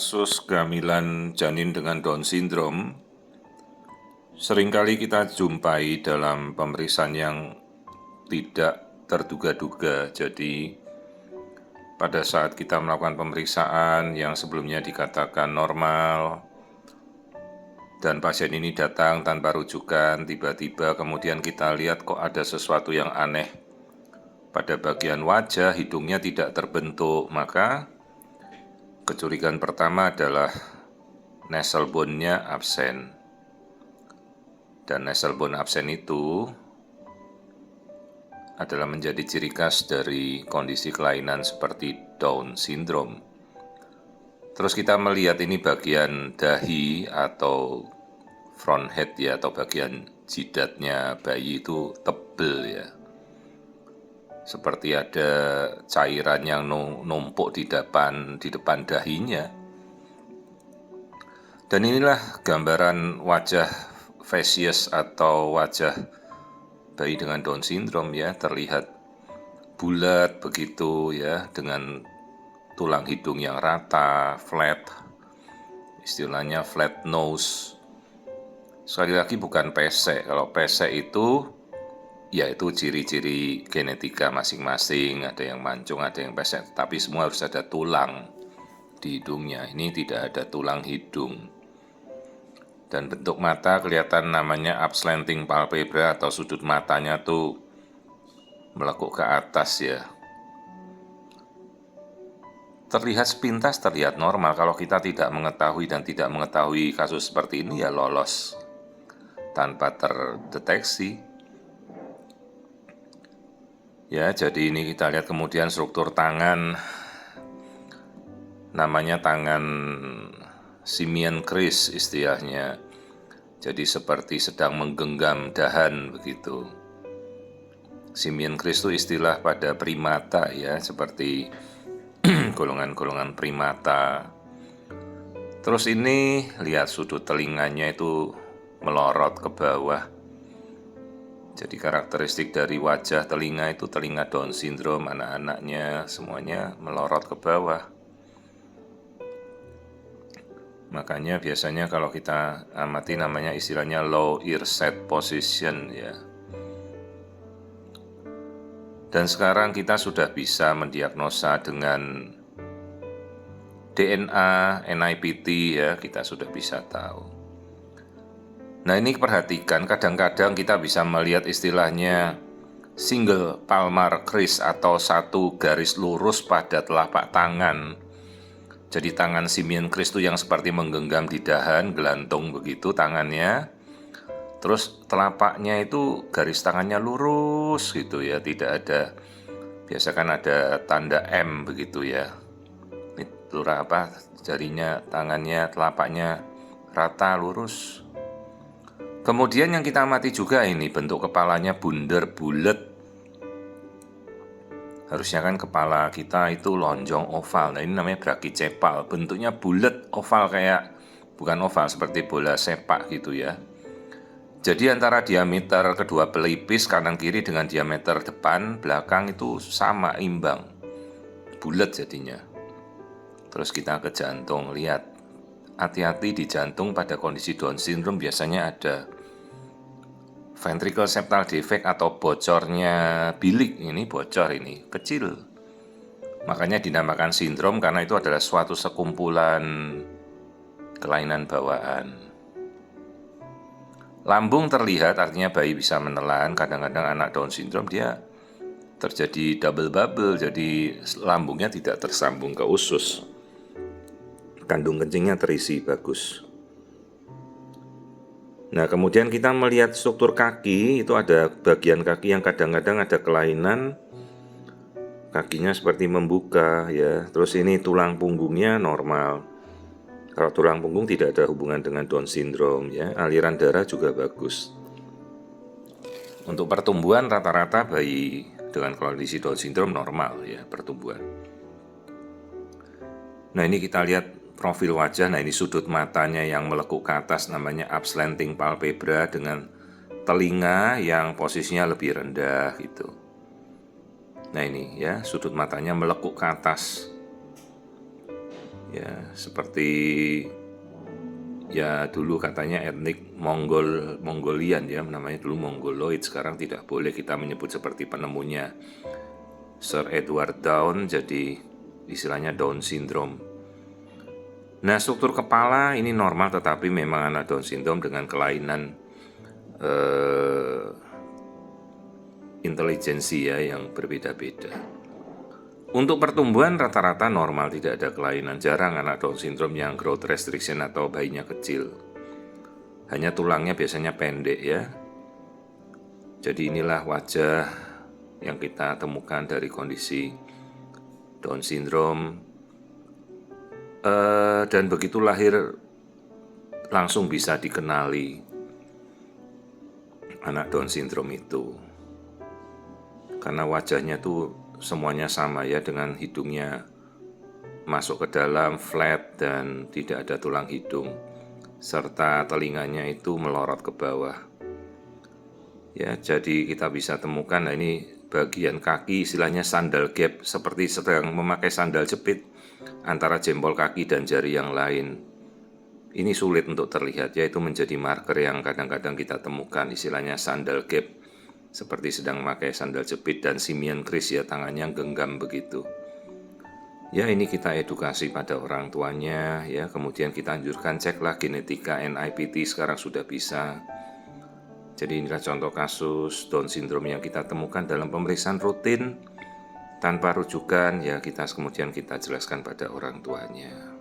kasus kehamilan janin dengan Down syndrome seringkali kita jumpai dalam pemeriksaan yang tidak terduga-duga. Jadi pada saat kita melakukan pemeriksaan yang sebelumnya dikatakan normal dan pasien ini datang tanpa rujukan, tiba-tiba kemudian kita lihat kok ada sesuatu yang aneh pada bagian wajah, hidungnya tidak terbentuk, maka kecurigaan pertama adalah nasal bone-nya absen. Dan nasal bone absen itu adalah menjadi ciri khas dari kondisi kelainan seperti Down syndrome. Terus kita melihat ini bagian dahi atau front head ya, atau bagian jidatnya bayi itu tebel ya. Seperti ada cairan yang numpuk di depan dahinya. Dan inilah gambaran wajah facies atau wajah bayi dengan Down syndrome ya, terlihat bulat begitu ya, dengan tulang hidung yang rata, flat, istilahnya flat nose. Sekali lagi bukan pesek. Kalau pesek itu yaitu ciri-ciri genetika masing-masing, ada yang mancung, ada yang pesek, tapi semua harus ada tulang di hidungnya. Ini tidak ada tulang hidung. Dan bentuk mata kelihatan namanya upslanting palpebra atau sudut matanya tuh melekuk ke atas ya. Terlihat sepintas terlihat normal. Kalau kita tidak mengetahui dan tidak mengetahui kasus seperti ini ya lolos tanpa terdeteksi. Ya, jadi ini kita lihat kemudian struktur tangan, namanya tangan simian Chris istilahnya. Jadi seperti sedang menggenggam dahan begitu. Simian Chris itu istilah pada primata ya, seperti golongan-golongan primata. Terus ini lihat sudut telinganya itu melorot ke bawah. Jadi karakteristik dari wajah telinga itu telinga Down syndrome, anak-anaknya semuanya melorot ke bawah. Makanya biasanya kalau kita amati namanya istilahnya low ear set position ya. Dan sekarang kita sudah bisa mendiagnosa dengan DNA, NIPT ya, kita sudah bisa tahu. Nah ini perhatikan, kadang-kadang kita bisa melihat istilahnya single palmar crease atau satu garis lurus pada telapak tangan. Jadi tangan simian Chris itu yang seperti menggenggam di dahan, gelantung begitu tangannya. Terus telapaknya itu garis tangannya lurus gitu ya, tidak ada, biasa kan ada tanda M begitu ya. Ini jarinya, tangannya, telapaknya rata lurus. Kemudian yang kita amati juga ini bentuk kepalanya bundar bulat. Harusnya kan kepala kita itu lonjong oval. Nah ini namanya brachicepal. Bentuknya bulat oval, kayak bukan oval seperti bola sepak gitu ya. Jadi antara diameter kedua pelipis kanan kiri dengan diameter depan belakang itu sama, imbang, bulat jadinya. Terus kita ke jantung, lihat, hati-hati di jantung pada kondisi Down syndrome biasanya ada ventricle septal defect atau bocornya bilik. Ini bocor, ini kecil, makanya dinamakan sindrom karena itu adalah suatu sekumpulan kelainan bawaan. Lambung terlihat, artinya bayi bisa menelan. Kadang-kadang anak Down syndrome dia terjadi double bubble, jadi lambungnya tidak tersambung ke usus, kandung kencingnya terisi bagus. Nah kemudian kita melihat struktur kaki, itu ada bagian kaki yang kadang-kadang ada kelainan, kakinya seperti membuka ya. Terus ini tulang punggungnya normal. Kalau tulang punggung tidak ada hubungan dengan Down syndrome ya. Aliran darah juga bagus. Untuk pertumbuhan rata-rata bayi dengan kondisi Down syndrome normal ya pertumbuhan. Nah ini kita lihat profil wajah. Nah ini sudut matanya yang melekuk ke atas namanya upslanting palpebra, dengan telinga yang posisinya lebih rendah gitu. Nah ini ya sudut matanya melekuk ke atas. Ya, seperti ya dulu katanya etnik Mongolian ya, namanya dulu Mongoloid, sekarang tidak boleh kita menyebut seperti penemunya Sir Edward Down, jadi istilahnya Down syndrome. Nah, struktur kepala ini normal, tetapi memang anak Down syndrome dengan kelainan intelijensi ya yang berbeda-beda. Untuk pertumbuhan rata-rata normal, tidak ada kelainan. Jarang anak Down syndrome yang growth restriction atau bayinya kecil. Hanya tulangnya biasanya pendek ya. Jadi inilah wajah yang kita temukan dari kondisi Down syndrome. Dan begitu lahir langsung bisa dikenali anak Down syndrome itu. Karena wajahnya tuh semuanya sama ya, dengan hidungnya masuk ke dalam flat dan tidak ada tulang hidung, serta telinganya itu melorot ke bawah. Ya, jadi kita bisa temukan, nah ini bagian kaki istilahnya sandal gap, seperti sedang memakai sandal jepit antara jempol kaki dan jari yang lain. Ini sulit untuk terlihat ya, itu menjadi marker yang kadang-kadang kita temukan, istilahnya sandal gap, seperti sedang memakai sandal jepit, dan simian crease ya, tangannya genggam begitu. Ya, ini kita edukasi pada orang tuanya ya, kemudian kita anjurkan ceklah genetika, NIPT sekarang sudah bisa. Jadi inilah contoh kasus Down syndrome yang kita temukan dalam pemeriksaan rutin tanpa rujukan ya, kemudian kita jelaskan pada orang tuanya.